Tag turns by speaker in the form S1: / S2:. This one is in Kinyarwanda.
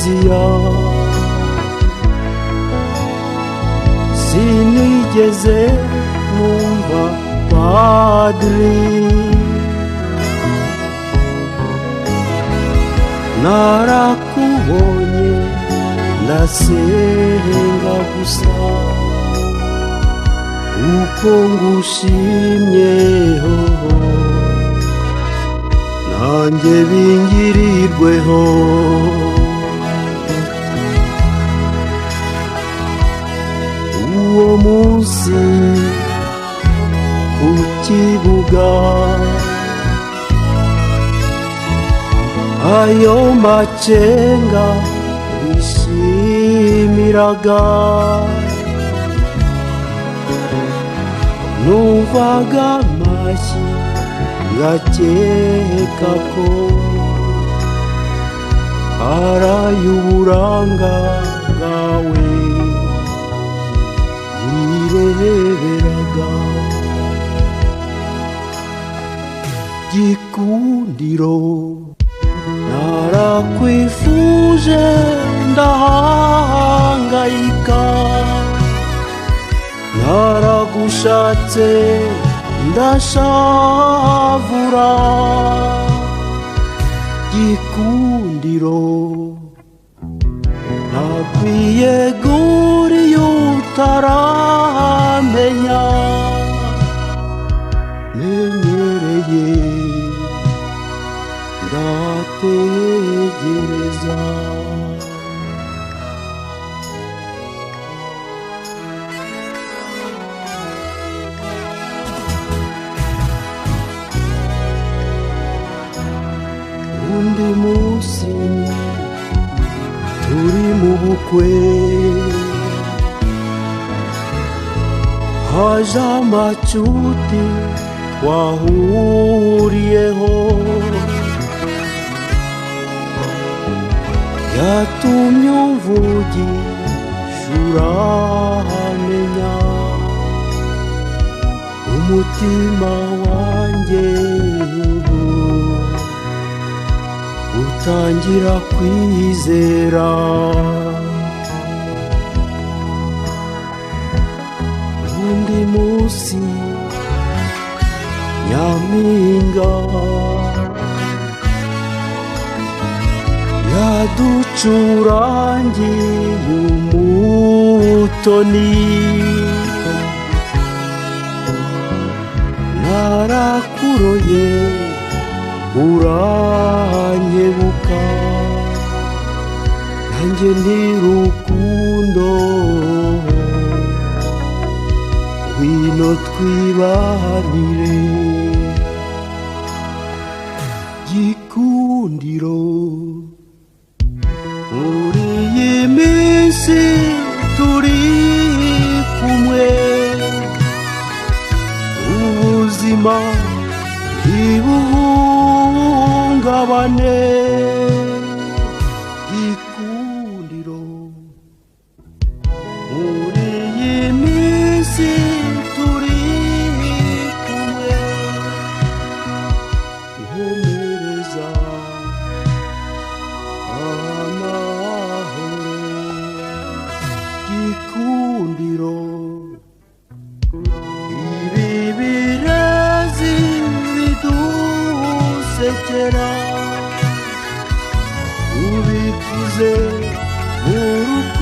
S1: kiliziya sinigeze numva padiri narakubonye ndasenga gusa uko ngushimyeho nanjye bingirirweho uwo munsi ku kibuga ayo macenga bishimiraga numvaga amashyi ngakeka ko aray'uburanga bwawe yireberaga Gikundiro narakwifuje ndahangayika naragushatse ndashavura Gikundiro nakwiyeguriye utaramenya menyereye ndategereza undi munsi turi mu bukwe haje amacuti twahuriyeho yatumye umvugisha uramenya umutima wanjye utangira kwizera undi munsi nyampinga yaducurangiye umutoni narakuroye uranyebuka nanjye ndi rukundo ngwino twibanire Gikundiro muri iyi minsi turi kumwe ubuzima ntibuhungabane Gikundiro muri iyi minsi turi kumwe nkomereza amahoro Gikundiro ibi birezi bidusekera ubikuze urukundo